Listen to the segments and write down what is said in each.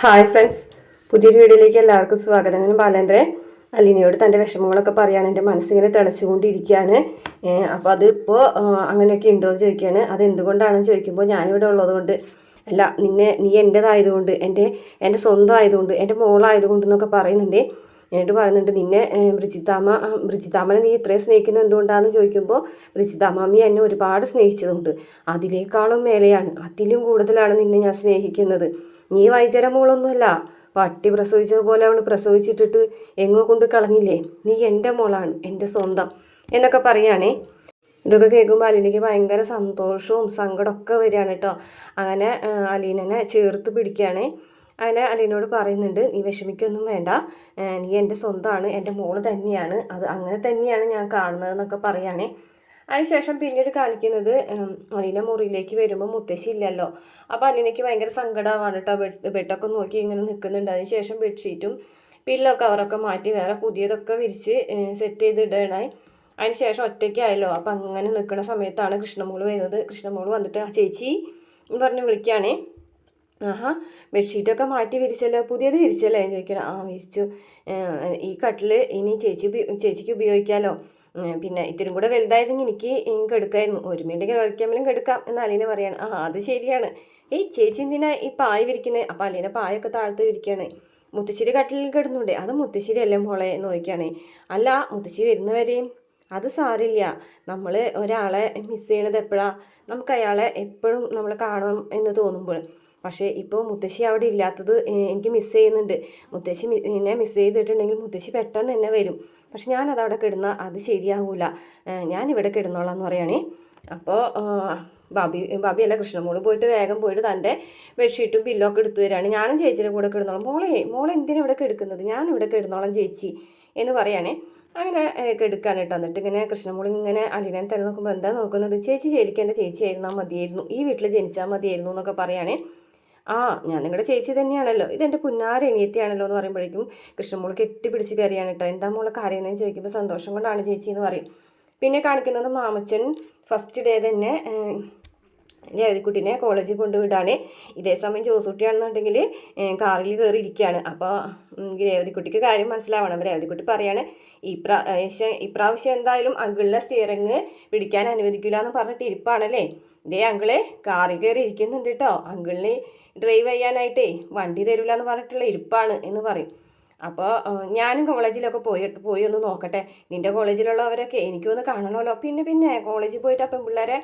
Hi friends, പുതിയൊരു വീഡിയോയിലേക്ക് എല്ലാവർക്കും സ്വാഗതം. ഞാൻ ബാലേന്ദ്രൻ അലീനയോട് തൻ്റെ വിഷമങ്ങളൊക്കെ പറയുകയാണ്. എൻ്റെ മനസ്സിങ്ങനെ തിളച്ചുകൊണ്ടിരിക്കുകയാണ്. അപ്പോൾ അതിപ്പോൾ അങ്ങനെയൊക്കെ ഉണ്ടോ എന്ന് ചോദിക്കുകയാണ്. അത് എന്തുകൊണ്ടാണെന്ന് ചോദിക്കുമ്പോൾ ഞാനിവിടെ ഉള്ളതുകൊണ്ട് അല്ല, നീ എൻ്റേതായതുകൊണ്ട്, എൻ്റെ സ്വന്തം ആയതുകൊണ്ട്, എൻ്റെ മോളായതുകൊണ്ട് എന്നൊക്കെ പറയുന്നുണ്ട്. എന്നിട്ട് പറയുന്നുണ്ട്, ബ്രിജിത്താമ്മനെ നീ ഇത്രയും സ്നേഹിക്കുന്നത് എന്തുകൊണ്ടാണെന്ന് ചോദിക്കുമ്പോൾ ബ്രിജിത്താമ്മി എന്നെ ഒരുപാട് സ്നേഹിച്ചതുകൊണ്ട്, അതിനേക്കാളും മേലെയാണ്, അതിലും കൂടുതലാണ് നിന്നെ ഞാൻ സ്നേഹിക്കുന്നത്. നീ വൈചര മോളൊന്നുമല്ല, പട്ടി പ്രസവിച്ചതുപോലെ അവൾ പ്രസവിച്ചിട്ടിട്ട് എങ്ങോ കൊണ്ട് കളഞ്ഞില്ലേ. നീ എൻ്റെ മോളാണ്, എൻ്റെ സ്വന്തം എന്നൊക്കെ പറയുകയാണേ. ഇതൊക്കെ കേൾക്കുമ്പോൾ അലീനയ്ക്ക് ഭയങ്കര സന്തോഷവും സങ്കടമൊക്കെ വരികയാണ് കേട്ടോ. അങ്ങനെ അലീനനെ ചേർത്ത് പിടിക്കുകയാണ്. അങ്ങനെ അലീനോട് പറയുന്നുണ്ട്, നീ വിഷമിക്കൊന്നും വേണ്ട, നീ എൻ്റെ സ്വന്തമാണ്, എൻ്റെ മോള് തന്നെയാണ്, അത് അങ്ങനെ തന്നെയാണ് ഞാൻ കാണുന്നതെന്നൊക്കെ പറയുകയാണേ. അതിനുശേഷം പിന്നീട് കാണിക്കുന്നത് അലീന മുറിയിലേക്ക് വരുമ്പോൾ മുത്തശ്ശി ഇല്ലല്ലോ. അപ്പോൾ അലീനയ്ക്ക് ഭയങ്കര സങ്കടമാണ് കേട്ടോ. ബെഡൊക്കെ നോക്കി ഇങ്ങനെ നിൽക്കുന്നുണ്ട്. അതിനുശേഷം ബെഡ്ഷീറ്റും പില്ലോ കവറൊക്കെ മാറ്റി വേറെ പുതിയതൊക്കെ വിരിച്ച് സെറ്റ് ചെയ്ത് ഇടണേ. അതിനുശേഷം ഒറ്റയ്ക്കായല്ലോ. അപ്പം അങ്ങനെ നിൽക്കുന്ന സമയത്താണ് കൃഷ്ണമോള് വരുന്നത്. കൃഷ്ണമോള് വന്നിട്ട് ആ ചേച്ചി പറഞ്ഞ് വിളിക്കുകയാണേ. ആഹാ, ബെഡ്ഷീറ്റൊക്കെ മാറ്റി വിരിച്ചല്ലോ, പുതിയത് വിരിച്ചല്ലേ എന്ന് ചോദിക്കണം. ആ വിരിച്ചു, ഈ കട്ടിൽ ഇനി ചേച്ചിക്ക് ഉപയോഗിക്കാമല്ലോ. പിന്നെ ഇത്തിരി കൂടെ വലുതായിരുന്നെങ്കിൽ എനിക്ക് കെടുക്കായിരുന്നു, ഒരു മിനിറ്റ് കളിക്കാമെങ്കിലും കെടുക്കാം എന്ന് അലീന പറയാണ്. ആ അത് ശരിയാണ്. ചേച്ചി എന്തിനാ ഈ പായ വിരിക്കുന്നത്? അപ്പം അലീന പായൊക്കെ താഴ്ത്ത് വിരിക്കുകയാണ്. മുത്തശ്ശേരി കട്ടിലിൽ കിടന്നുണ്ട്. അത് മുത്തശ്ശേരി അല്ലേ മോളെ എന്ന് ചോദിക്കുകയാണ്. അല്ല, മുത്തശ്ശി വരുന്നവരെയും അത് സാരില്ല. നമ്മൾ ഒരാളെ മിസ് ചെയ്യണത് എപ്പോഴാണ്? നമുക്ക് അയാളെ എപ്പോഴും നമ്മൾ കാണണം എന്ന് തോന്നുമ്പോൾ. പക്ഷേ ഇപ്പോൾ മുത്തശ്ശി അവിടെ ഇല്ലാത്തത് എനിക്ക് മിസ് ചെയ്യുന്നുണ്ട്. മുത്തശ്ശി എന്നെ മിസ് ചെയ്തിട്ടുണ്ടെങ്കിൽ മുത്തശ്ശി പെട്ടെന്ന് തന്നെ വരും. പക്ഷെ ഞാനതവിടെ കിടന്നാൽ അത് ശരിയാകൂല, ഞാനിവിടെ കിടന്നോളാം എന്ന് പറയുകയാണേ. അപ്പോൾ ബാബിയല്ല, കൃഷ്ണമോള് പോയിട്ട് വേഗം പോയിട്ട് തൻ്റെ ബെഡ്ഷീറ്റും പില്ലോ ഒക്കെ എടുത്തു വരികയാണ്. ഞാനും ചേച്ചിയുടെ കൂടെ കിടന്നോളാം. മോളെ എന്തിനാ ഇവിടെ കിടക്കുന്നത്? ഞാനിവിടെ കിടന്നോളാം ചേച്ചി എന്ന് പറയുകയാണേ. അങ്ങനെ എടുക്കാൻ കേട്ടോ. എന്നിട്ട് ഇങ്ങനെ കൃഷ്ണമോളി ഇങ്ങനെ അലീനനെ തന്നെ നോക്കുമ്പോൾ എന്താ നോക്കുന്നത്? ചേച്ചി ശരിക്കും എൻ്റെ ചേച്ചി ആയിരുന്നാൽ മതിയായിരുന്നു, ഈ വീട്ടിൽ ജനിച്ചാൽ മതിയായിരുന്നു എന്നൊക്കെ പറയുകയാണേ. ആ, ഞാൻ നിങ്ങളുടെ ചേച്ചി തന്നെയാണല്ലോ, ഇതെൻ്റെ പുന്നാര അനിയത്തിയാണല്ലോ എന്ന് പറയുമ്പോഴേക്കും കൃഷ്ണമോൾ കെട്ടിപ്പിടിച്ച് കയറിയാണ് കേട്ടോ. എന്താ മോളെ കരയുന്നതെന്ന് ചോദിക്കുമ്പോൾ സന്തോഷം കൊണ്ടാണ് ചേച്ചി എന്ന് പറയും. പിന്നെ കാണിക്കുന്നത് മാമച്ചൻ ഫസ്റ്റ് ഡേ തന്നെ രേവതിക്കുട്ടീനെ കോളേജിൽ കൊണ്ടുവിടാണ്. ഇതേ സമയം ജോസൂട്ടിയാണെന്നുണ്ടെങ്കിൽ കാറിൽ കയറി ഇരിക്കുകയാണ്. അപ്പോൾ രേവതിക്കുട്ടിക്ക് കാര്യം മനസ്സിലാവണം. അപ്പോൾ രേവതിക്കുട്ടി പറയാണ്, ഇപ്രാവശ്യം എന്തായാലും അങ്കിളിനെ സ്റ്റിയറിങ് പിടിക്കാൻ അനുവദിക്കില്ല എന്ന് പറഞ്ഞിട്ട് ഇരിപ്പാണല്ലേ. ഇതേ അങ്കിളെ കാറിൽ കയറി ഇരിക്കുന്നുണ്ട് കേട്ടോ, അങ്കിളിന് ഡ്രൈവ് ചെയ്യാനായിട്ടേ വണ്ടി തരില്ല എന്ന് പറഞ്ഞിട്ടുള്ള ഇരിപ്പാണ് എന്ന് പറയും. അപ്പോൾ ഞാനും കോളേജിലൊക്കെ പോയി ഒന്ന് നോക്കട്ടെ, നിൻ്റെ കോളേജിലുള്ളവരൊക്കെ എനിക്കൊന്ന് കാണണമല്ലോ. പിന്നെ കോളേജിൽ പോയിട്ട് അപ്പം പിള്ളേരെ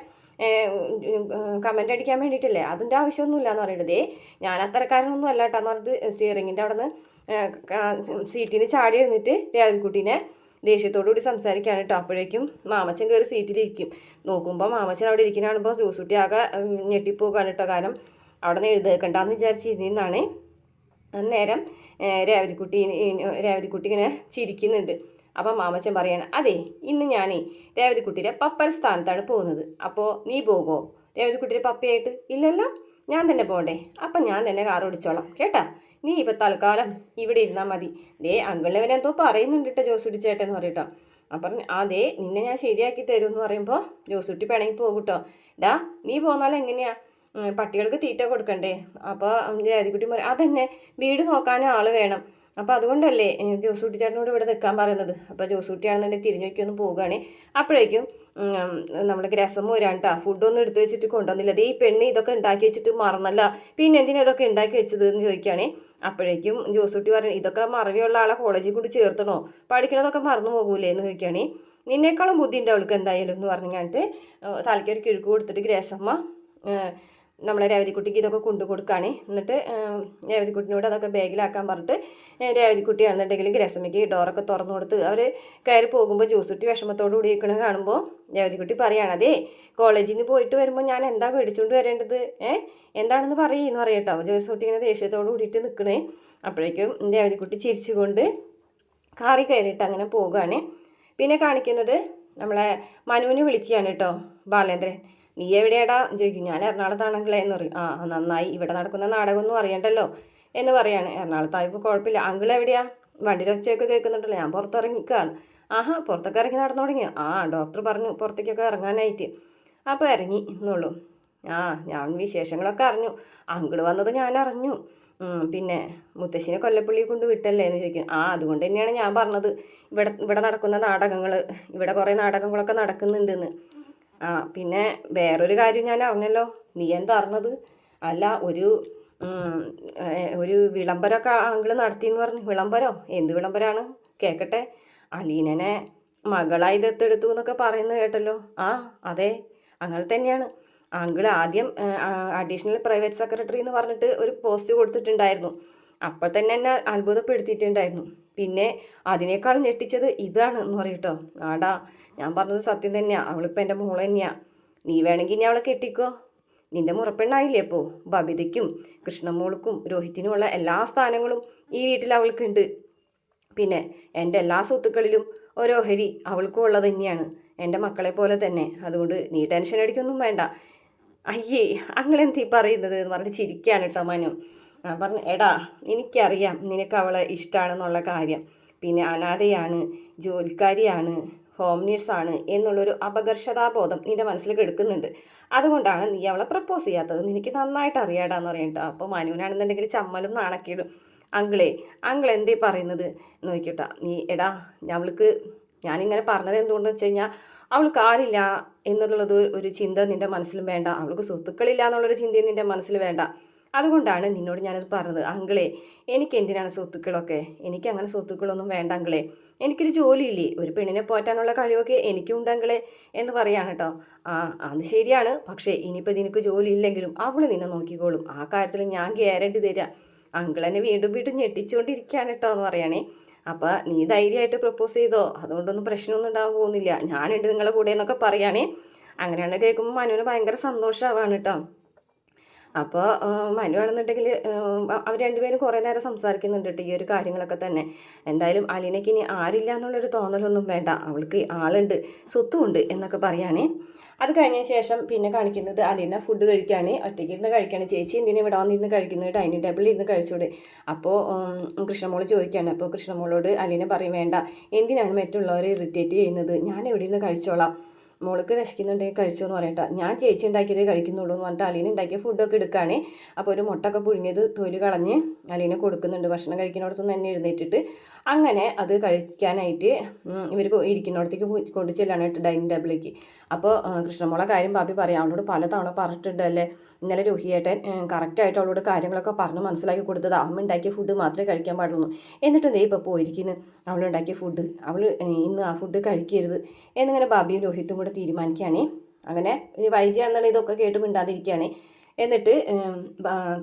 കമൻ്റ് അടിക്കാൻ വേണ്ടിയിട്ടില്ലേ, അതിൻ്റെ ആവശ്യമൊന്നുമില്ല എന്ന് പറയുന്നത്. ഞാൻ അത്തരക്കാരനൊന്നും അല്ല കേട്ടോ എന്ന് പറഞ്ഞിട്ട് സ്റ്റിയറിങ്ങിൻ്റെ അവിടെ നിന്ന് സീറ്റിൽ നിന്ന് ചാടി എഴുന്നിട്ട് രേവതിക്കുട്ടീനെ ദേഷ്യത്തോടുകൂടി സംസാരിക്കുകയാണ് കേട്ടോ. അപ്പോഴേക്കും മാമച്ചൻ കയറി സീറ്റിലിരിക്കും. നോക്കുമ്പോൾ മാമച്ചൻ അവിടെ ഇരിക്കുന്ന കാണുമ്പോൾ ജോസൂട്ടി ആകെ ഞെട്ടിപ്പോകാണ് കേട്ടോ. കാരണം അവിടെ നിന്ന് എഴുതേക്കണ്ടെന്ന് വിചാരിച്ചിരുന്നാണ്. അന്നേരം രേവതിക്കുട്ടി ഇങ്ങനെ ചിരിക്കുന്നുണ്ട്. അപ്പം മാമച്ചൻ പറയാണ്, അതെ ഇന്ന് ഞാൻ രേവതിക്കുട്ടിയുടെ പപ്പര സ്ഥാനത്താണ് പോകുന്നത്, അപ്പോൾ നീ പോകുമോ രേവതിക്കുട്ടിയുടെ പപ്പയായിട്ട്? ഇല്ലല്ലോ, ഞാൻ തന്നെ പോകണ്ടേ? അപ്പം ഞാൻ തന്നെ കാർ ഓടിച്ചോളാം കേട്ടാ, നീ ഇപ്പം തൽക്കാലം ഇവിടെ ഇരുന്നാൽ മതി. അങ്കിളിനെന്തോ പറയുന്നുണ്ട് കേട്ടോ ജോസുട്ടി ചേട്ടൻ പറയട്ടോ. അപ്പം അതെ നിന്നെ ഞാൻ ശരിയാക്കി തരും എന്ന് പറയുമ്പോൾ ജോസുട്ടി പിണങ്ങി പോകും കേട്ടോ. നീ പോന്നാൽ എങ്ങനെയാ, പട്ടികൾക്ക് തീറ്റ കൊടുക്കണ്ടേ? അപ്പോൾ രേവതിക്കുട്ടി പറയും, അതന്നെ വീട് നോക്കാനും ആൾ വേണം, അപ്പോൾ അതുകൊണ്ടല്ലേ ജോസൂട്ടി ചേട്ടനോട് ഇവിടെ നിൽക്കാൻ പറയുന്നത്. അപ്പോൾ ജോസൂട്ടിയാണെന്നുണ്ടെങ്കിൽ തിരിഞ്ഞു വയ്ക്കൊന്നും പോവുകയാണ്. അപ്പോഴേക്കും നമ്മൾ രസം വരാണ് കേട്ടോ. ഫുഡൊന്നും എടുത്തു വെച്ചിട്ട് കൊണ്ടുവന്നില്ല. ഈ പെണ്ണ് ഇതൊക്കെ ഉണ്ടാക്കി വെച്ചിട്ട് മറന്നല്ല, പിന്നെ എന്തിനാ ഇതൊക്കെ ഉണ്ടാക്കി വെച്ചത് എന്ന് ചോദിക്കുകയാണേ. അപ്പോഴേക്കും ജോസൂട്ടി പറയും, ഇതൊക്കെ മറവിയുള്ള ആളെ കോളേജിൽ കൂടി ചേർത്തണോ, പഠിക്കണതൊക്കെ മറന്നു പോകൂലേ എന്ന് ചോദിക്കുകയാണേ. നിന്നേക്കാളും ബുദ്ധി ഉണ്ട് അവൾക്ക് എന്തായാലും എന്ന് പറഞ്ഞിട്ട് തലയ്ക്കൊരു കിഴുക്ക് കൊടുത്തിട്ട് ഗ്രേസമ്മ നമ്മളെ രേവതിക്കുട്ടിക്ക് ഇതൊക്കെ കൊണ്ടു കൊടുക്കുകയാണ്. എന്നിട്ട് രേവതിക്കുട്ടിനോട് അതൊക്കെ ബാഗിലാക്കാൻ പറഞ്ഞിട്ട് രേവതിക്കുട്ടിയാണെന്നുണ്ടെങ്കിൽ ഗ്രസമ്മയ്ക്ക് ഡോറൊക്കെ തുറന്നു കൊടുത്ത് അവർ കയറി പോകുമ്പോൾ ജോസുട്ടി വിഷമത്തോടു കൂടി ഇരിക്കണത് കാണുമ്പോൾ രേവതിക്കുട്ടി പറയുകയാണ്, അതേ കോളേജിൽ നിന്ന് പോയിട്ട് വരുമ്പോൾ ഞാൻ എന്താ മേടിച്ചുകൊണ്ട് വരേണ്ടത്, എന്താണെന്ന് പറയുമെന്ന് പറയട്ടോ. ജോസുട്ടി ഇങ്ങനെ ദേഷ്യത്തോട് കൂടിയിട്ട് നിൽക്കണേ. അപ്പോഴേക്കും രേവതിക്കുട്ടി ചിരിച്ചുകൊണ്ട് കാറി കയറിയിട്ട് അങ്ങനെ പോവുകയാണ്. പിന്നെ കാണിക്കുന്നത് നമ്മളെ മനുവിനെ വിളിക്കുകയാണ് കേട്ടോ ബാലേന്ദ്രൻ. നീ എവിടെയാടാ ചോദിക്കും. ഞാൻ എറണാകുളത്താണെങ്കിലേ എന്ന് പറയും. ആ നന്നായി, ഇവിടെ നടക്കുന്ന നാടകമൊന്നും അറിയണ്ടല്ലോ എന്ന് പറയാണ്. എറണാകുളത്തായപ്പോൾ കുഴപ്പമില്ല. അങ്കിൾ എവിടെയാ? വണ്ടിയിൽ ഒച്ചയൊക്കെ കേൾക്കുന്നുണ്ടല്ലോ. ഞാൻ പുറത്തിറങ്ങിക്കാണ്. ആഹാ, പുറത്തൊക്കെ ഇറങ്ങി നടന്നു തുടങ്ങിയോ? ആ, ഡോക്ടർ പറഞ്ഞു പുറത്തേക്കൊക്കെ ഇറങ്ങാനായിട്ട്. അപ്പോൾ ഇറങ്ങി എന്നുള്ളൂ. ആ, ഞാൻ വിശേഷങ്ങളൊക്കെ അറിഞ്ഞു, അങ്കിൾ വന്നത് ഞാൻ അറിഞ്ഞു. പിന്നെ മുത്തശ്ശിനെ കൊല്ലപ്പള്ളി കൊണ്ട് വിട്ടല്ലേ എന്ന് ചോദിക്കും. അതുകൊണ്ട് തന്നെയാണ് ഞാൻ പറഞ്ഞത് ഇവിടെ നടക്കുന്ന നാടകങ്ങൾ, ഇവിടെ കുറേ നാടകങ്ങളൊക്കെ നടക്കുന്നുണ്ടെന്ന്. പിന്നെ വേറൊരു കാര്യം ഞാൻ അറിഞ്ഞല്ലോ. നീ എന്താ അറിഞ്ഞത്? അല്ല, ഒരു വിളംബരമൊക്കെ അങ്കിള് നടത്തിയെന്ന് പറഞ്ഞു. വിളംബരോ? എന്ത് വിളംബരമാണ്? കേൾക്കട്ടെ. അലീനനെ മകളായി ദത്തെടുത്തു എന്നൊക്കെ പറയുന്നത് കേട്ടല്ലോ. അതെ, അങ്ങനെ തന്നെയാണ്. അങ്കിൾ ആദ്യം അഡീഷണൽ പ്രൈവറ്റ് സെക്രട്ടറി എന്ന് പറഞ്ഞിട്ട് ഒരു പോസ്റ്റ് കൊടുത്തിട്ടുണ്ടായിരുന്നു. അപ്പോൾ തന്നെ എന്നെ അത്ഭുതപ്പെടുത്തിയിട്ടുണ്ടായിരുന്നു. പിന്നെ അതിനേക്കാൾ ഞെട്ടിച്ചത് ഇതാണ് എന്ന് പറയട്ടോ. ഞാൻ പറഞ്ഞത് സത്യം തന്നെയാണ്. അവളിപ്പോൾ എൻ്റെ മോള് തന്നെയാണ്. നീ വേണമെങ്കിൽ ഇനി അവളെ കെട്ടിക്കോ. നിന്റെ മുറപ്പെണ്ണായില്ലേ ഇപ്പോൾ. ബബിതയ്ക്കും കൃഷ്ണമോൾക്കും രോഹിത്തിനുമുള്ള എല്ലാ സ്ഥാനങ്ങളും ഈ വീട്ടിൽ അവൾക്കുണ്ട്. പിന്നെ എൻ്റെ എല്ലാ സ്വത്തുക്കളിലും ഓരോഹരി അവൾക്കും ഉള്ളത് തന്നെയാണ്, എൻ്റെ മക്കളെ പോലെ തന്നെ. അതുകൊണ്ട് നീ ടെൻഷൻ അടിക്കൊന്നും വേണ്ട. അയ്യേ, അങ്ങനെന്തീ പറയുന്നത് എന്ന് പറഞ്ഞ് ചിരിക്കുകയാണ് കേട്ടോ മനു. പറഞ്ഞു, എടാ എനിക്കറിയാം നിനക്ക് അവളെ ഇഷ്ടമാണെന്നുള്ള കാര്യം. പിന്നെ അനാഥയാണ്, ജോലിക്കാരിയാണ്, ഹോം നേഴ്സാണ് എന്നുള്ളൊരു അപകർഷതാബോധം നിൻ്റെ മനസ്സിൽ കിടക്കുന്നുണ്ട്. അതുകൊണ്ടാണ് നീ അവളെ പ്രപ്പോസ് ചെയ്യാത്തത്. നിനക്ക് നന്നായിട്ട് അറിയാടാന്ന് പറയട്ടോ. അപ്പോൾ മനുവിനാണെന്നുണ്ടെങ്കിൽ ചമ്മലും നാണക്കേടും. അങ്കിൾ എന്തേ പറയുന്നത് നോക്കിട്ടാ. ഞാനിങ്ങനെ പറഞ്ഞത് എന്തുകൊണ്ടെന്ന് വെച്ച് കഴിഞ്ഞാൽ അവൾക്ക് ആരില്ല എന്നുള്ളത് ഒരു ചിന്ത നിൻ്റെ മനസ്സിലും വേണ്ട. അവൾക്ക് സ്വത്തുക്കളില്ല എന്നുള്ളൊരു ചിന്തയും നിൻ്റെ മനസ്സിൽ വേണ്ട. അതുകൊണ്ടാണ് നിന്നോട് ഞാനത് പറഞ്ഞത്. എനിക്ക് എന്തിനാണ് സ്വത്തുക്കളൊക്കെ? എനിക്കങ്ങനെ സ്വത്തുക്കളൊന്നും വേണ്ട അങ്കിളെ. എനിക്കൊരു ജോലിയില്ലേ, ഒരു പെണ്ണിനെ പോറ്റാനുള്ള കഴിവൊക്കെ എനിക്കുണ്ട് അങ്കിളെ എന്ന് പറയാണ് കേട്ടോ. അത് ശരിയാണ്. പക്ഷേ ഇനിയിപ്പോൾ നിനക്ക് ജോലി ഇല്ലെങ്കിലും അവൾ നിന്നെ നോക്കിക്കോളും. ആ കാര്യത്തിൽ ഞാൻ ഗ്യാരണ്ടി തരാം. അങ്കിൾ എന്നെ വീണ്ടും വീണ്ടും ഞെട്ടിച്ചുകൊണ്ടിരിക്കുകയാണ് കേട്ടോ എന്ന് പറയണേ. അപ്പോൾ നീ ധൈര്യമായിട്ട് പ്രപ്പോസ് ചെയ്തോ, അതുകൊണ്ടൊന്നും പ്രശ്നമൊന്നും ഉണ്ടാകാൻ പോകുന്നില്ല, ഞാനുണ്ട് നിങ്ങളെ കൂടെ എന്നൊക്കെ പറയുകയാണേ. അങ്ങനെയാണ് കേൾക്കുമ്പോൾ മനുവിന് ഭയങ്കര സന്തോഷമാവാണ് കേട്ടോ. അപ്പോൾ മനു ആണെന്നുണ്ടെങ്കിൽ അവർ രണ്ടുപേരും കുറേ നേരം സംസാരിക്കുന്നുണ്ട് കേട്ടോ ഈ ഒരു കാര്യങ്ങളൊക്കെ തന്നെ. എന്തായാലും അലീനയ്ക്ക് ഇനി ആരില്ല എന്നുള്ളൊരു തോന്നലൊന്നും വേണ്ട, അവൾക്ക് ആളുണ്ട്, സ്വത്തുമുണ്ട് എന്നൊക്കെ പറയുകയാണേ. അത് കഴിഞ്ഞ ശേഷം പിന്നെ കാണിക്കുന്നത് അലീന ഫുഡ് കഴിക്കുകയാണ്. ഒറ്റയ്ക്ക് ഇരുന്ന് കഴിക്കുകയാണ്. ചേച്ചി എന്തിനാണ് ഇവിടെ വന്നിരുന്ന് കഴിക്കുന്നത്? ഡൈനിങ് ടേബിളിൽ ഇരുന്ന് കഴിച്ചോട്. അപ്പോൾ കൃഷ്ണമോൾ ചോദിക്കുകയാണ്. അപ്പോൾ കൃഷ്ണമോളോട് അലീന പറയും, വേണ്ട, എന്തിനാണ് മറ്റുള്ളവരെ ഇറിറ്റേറ്റ് ചെയ്യുന്നത്, ഞാൻ എവിടെ ഇരുന്ന് കഴിച്ചോളാം, മോൾക്ക് വിശക്കുന്നുണ്ടെങ്കിൽ കഴിച്ചോ എന്ന് പറയട്ടെ. ഞാൻ ചേച്ചി ഉണ്ടാക്കിയതേ കഴിക്കുന്നുള്ളൂ എന്ന് പറഞ്ഞിട്ട് അലീന ഉണ്ടാക്കിയ ഫുഡൊക്കെ എടുക്കുകയാണ്. അപ്പോൾ ഒരു മുട്ടൊക്കെ പുഴുങ്ങിയത് തൊലി കളഞ്ഞ് അലീന കൊടുക്കുന്നുണ്ട്. ഭക്ഷണം കഴിക്കുന്നിടത്തുനിന്ന് തന്നെ എഴുന്നേറ്റിട്ട് അങ്ങനെ അത് കഴിക്കാനായിട്ട് ഇവർ ഇരിക്കുന്നിടത്തേക്ക് കൊണ്ടു ചെല്ലാനായിട്ട് ഡൈനിങ് ടേബിളിലേക്ക്. അപ്പോൾ കൃഷ്ണമോളെ കാര്യം ബാബി പറയാം. അവളോട് പലതവണ പറഞ്ഞിട്ടുണ്ടല്ലേ, ഇന്നലെ രോഹിയേട്ടൻ കറക്റ്റായിട്ട് അവളോട് കാര്യങ്ങളൊക്കെ പറഞ്ഞ് മനസ്സിലാക്കി കൊടുത്തത് അമ്മ ഉണ്ടാക്കിയ ഫുഡ് മാത്രമേ കഴിക്കാൻ പാടുള്ളൂ. എന്നിട്ട് ദേ ഇപ്പോൾ പോയിരിക്കുന്നു അവളുണ്ടാക്കിയ ഫുഡ്, അവൾ ഇന്ന് ആ ഫുഡ് കഴിക്കരുത് എന്നിങ്ങനെ ബാബിയും രോഹിത്തും കൂടെ തീരുമാനിക്കുകയാണേ. അങ്ങനെ വൈകിയാണെന്നുണ്ടെങ്കിൽ ഇതൊക്കെ കേട്ട് മിണ്ടാതിരിക്കുകയാണ്. എന്നിട്ട്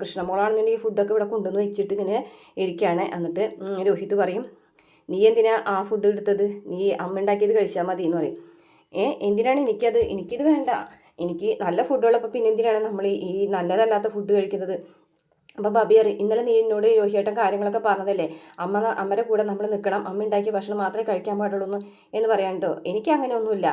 കൃഷ്ണമോളാണെന്നുണ്ടെങ്കിൽ ഫുഡൊക്കെ ഇവിടെ കൊണ്ടുവന്ന് വെച്ചിട്ട് ഇങ്ങനെ ഇരിക്കുകയാണ്. എന്നിട്ട് രോഹിത്ത് പറയും, നീ എന്തിനാ ആ ഫുഡ് എടുത്തത്? നീ അമ്മ ഉണ്ടാക്കിയത് കഴിച്ചാൽ മതി എന്ന് പറയും. എന്തിനാണ് എനിക്കിത് വേണ്ട, എനിക്ക് നല്ല ഫുഡുള്ളപ്പോൾ പിന്നെ എന്തിനാണ് നമ്മൾ ഈ നല്ലതല്ലാത്ത ഫുഡ് കഴിക്കുന്നത്? അപ്പോൾ ബാബി അറിയും, ഇന്നലെ നീ എന്നോട് രോഹിയേട്ടൻ കാര്യങ്ങളൊക്കെ പറഞ്ഞതല്ലേ, അമ്മയുടെ കൂടെ നമ്മൾ നിൽക്കണം, അമ്മ ഉണ്ടാക്കിയ ഭക്ഷണം മാത്രമേ കഴിക്കാൻ പാടുള്ളൂ എന്ന് പറയാൻ കേട്ടോ. എനിക്ക് അങ്ങനെ ഒന്നുമില്ല,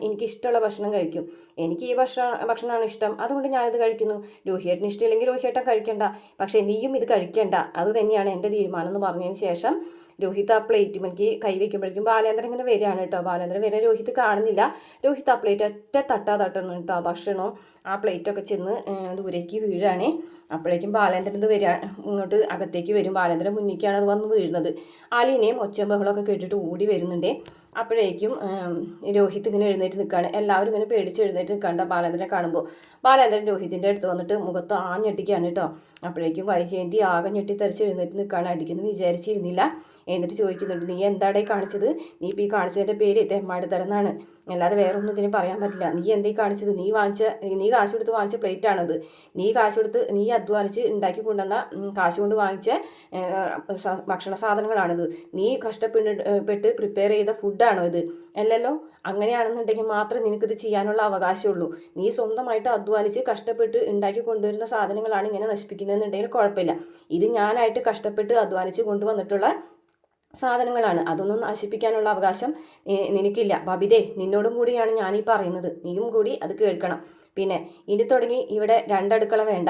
എനിക്ക് ഇഷ്ടമുള്ള ഭക്ഷണം കഴിക്കും, എനിക്ക് ഈ ഭക്ഷണമാണ് ഇഷ്ടം, അതുകൊണ്ട് ഞാനിത് കഴിക്കുന്നു. രോഹിയേട്ടന് ഇഷ്ടമില്ലെങ്കിൽ രോഹിയേട്ടൻ കഴിക്കണ്ട, പക്ഷേ നീയും ഇത് കഴിക്കേണ്ട, അത് തന്നെയാണ് എൻ്റെ തീരുമാനം എന്ന് പറഞ്ഞതിന് ശേഷം രോഹിത് ആ പ്ലേറ്റ് എനിക്ക് കൈവയ്ക്കുമ്പോഴേക്കും ബാലേന്ദ്രൻ ഇങ്ങനെ വരികയാണ് കേട്ടോ. ബാലേന്ദ്രൻ വരെ രോഹിത് കാണുന്നില്ല. രോഹിത് ആ പ്ലേറ്റ് ഒറ്റ തട്ടണം കേട്ടോ. ഭക്ഷണവും ആ പ്ലേറ്റൊക്കെ ചെന്ന് ദൂരേക്ക് വീഴുകയാണ്. അപ്പോഴേക്കും ബാലേന്ദ്രൻ ഇത് വരിക, ഇങ്ങോട്ട് അകത്തേക്ക് വരും. ബാലേന്ദ്രൻ മുന്നിലേക്കാണ് അത് വന്ന് വീഴുന്നത്. ആലീനയും ഒച്ചയും ബഹളമൊക്കെ കേട്ടിട്ട് ഓടി വരുന്നുണ്ട്. അപ്പോഴേക്കും രോഹിത് ഇങ്ങനെ എഴുന്നേറ്റ് നിൽക്കുകയാണ്. എല്ലാവരും ഇങ്ങനെ പേടിച്ച് എഴുന്നേറ്റ് നിൽക്കണ്ട ബാലേന്ദ്രനെ കാണുമ്പോൾ. ബാലേന്ദ്രൻ രോഹിത്തിൻ്റെ അടുത്ത് വന്നിട്ട് മുഖത്ത് ആഞ്ഞടിക്കുകയാണ് കേട്ടോ. അപ്പോഴേക്കും വൈജയന്തി ആകെ ഞെട്ടിത്തെറിച്ച് എഴുന്നേറ്റ് നിൽക്കുകയാണ്. അടിക്കുന്നു വിചാരിച്ചിരുന്നില്ല. എന്നിട്ട് ചോദിക്കുന്നുണ്ട്, നീ എന്താടേ കാണിച്ചത്? നീ ഇപ്പോൾ ഈ കാണിച്ചതിൻ്റെ പേര് തെമ്മാടി തരന്നാണ്, അല്ലാതെ വേറെ ഒന്നും ഇതിന് പറയാൻ പറ്റില്ല. നീ എന്തേ കാണിച്ചത്? നീ കാശ് കൊടുത്ത് വാങ്ങിച്ച പ്ലേറ്റ് ആണത്. നീ അധ്വാനിച്ച് ഉണ്ടാക്കി കൊണ്ടുവന്ന കാശ് കൊണ്ട് വാങ്ങിച്ച ഭക്ഷണ സാധനങ്ങളാണിത്. നീ കഷ്ടപ്പെട്ട് പ്രിപ്പയർ ചെയ്ത ഫുഡാണോ ഇത്? അല്ലല്ലോ. അങ്ങനെയാണെന്നുണ്ടെങ്കിൽ മാത്രമേ നിനക്കിത് ചെയ്യാനുള്ള അവകാശമുള്ളൂ. നീ സ്വന്തമായിട്ട് അധ്വാനിച്ച് കഷ്ടപ്പെട്ട് ഉണ്ടാക്കി കൊണ്ടുവരുന്ന സാധനങ്ങളാണ് ഇങ്ങനെ നശിപ്പിക്കുന്നതെന്നുണ്ടെങ്കിൽ കുഴപ്പമില്ല. ഇത് ഞാനായിട്ട് കഷ്ടപ്പെട്ട് അധ്വാനിച്ച് കൊണ്ടുവന്നിട്ടുള്ള സാധനങ്ങളാണ്, അതൊന്നും നശിപ്പിക്കാനുള്ള അവകാശം നിനക്കില്ല. ബബിതേ, നിന്നോടും കൂടിയാണ് ഞാനീ പറയുന്നത്, നീയും കൂടി അത് കേൾക്കണം. പിന്നെ ഇനി തുടങ്ങി ഇവിടെ രണ്ടടുക്കള വേണ്ട,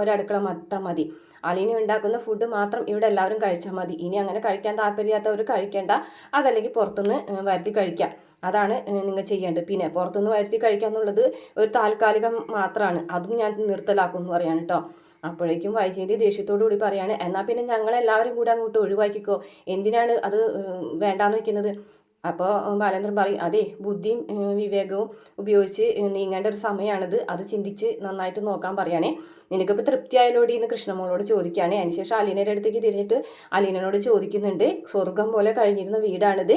ഒരടുക്കള മാത്രം മതി. അലീന ഉണ്ടാക്കുന്ന ഫുഡ് മാത്രം ഇവിടെ എല്ലാവരും കഴിച്ചാൽ മതി. ഇനി അങ്ങനെ കഴിക്കാൻ താല്പര്യമില്ലാത്തവർ കഴിക്കേണ്ട, അതല്ലെങ്കിൽ പുറത്തുനിന്ന് വരുത്തി കഴിക്കാം. അതാണ് നിങ്ങൾ ചെയ്യേണ്ടത്. പിന്നെ പുറത്തുനിന്ന് വരുത്തി കഴിക്കുക എന്നുള്ളത് ഒരു താൽക്കാലികം മാത്രമാണ്, അതും ഞാൻ നിർത്തലാക്കും എന്ന് പറയാൻ കേട്ടോ. അപ്പോഴേക്കും വൈജയന്തി ദേഷ്യത്തോടു കൂടി പറയാണ്, എന്നാൽ പിന്നെ ഞങ്ങളെല്ലാവരും കൂടെ അങ്ങോട്ട് ഒഴിവാക്കിക്കോ, എന്തിനാണ് അത് വേണ്ടാന്ന് വെക്കുന്നത്. അപ്പോൾ ബാലേന്ദ്രൻ പറയും, അതെ, ബുദ്ധിയും വിവേകവും ഉപയോഗിച്ച് നീങ്ങേണ്ട ഒരു സമയമാണിത്, അത് ചിന്തിച്ച് നന്നായിട്ട് നോക്കാൻ പറയുകയാണേ. നിനക്കിപ്പോൾ തൃപ്തിയായാലോടി എന്ന് കൃഷ്ണമോളോട് ചോദിക്കുകയാണ്. അതിനുശേഷം അലീനയുടെ അടുത്തേക്ക് തിരിഞ്ഞിട്ട് അലീനോട് ചോദിക്കുന്നുണ്ട്, സ്വർഗം പോലെ കഴിഞ്ഞിരുന്ന വീടാണിത്,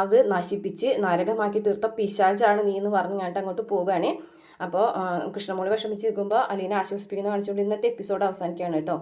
അത് നശിപ്പിച്ച് നരകമാക്കി തീർത്ത പിശാചാണ് നീ എന്ന് പറഞ്ഞ് ഞാനിട്ട് അങ്ങോട്ട് പോവുകയാണ്. അപ്പോൾ കൃഷ്ണമോള് വിഷമിച്ച് നിൽക്കുമ്പോൾ അലീന ആശ്വസിപ്പിക്കുന്ന കാണിച്ചുകൊണ്ട് ഇന്നത്തെ എപ്പിസോഡ് അവസാനിക്കുകയാണ് കേട്ടോ.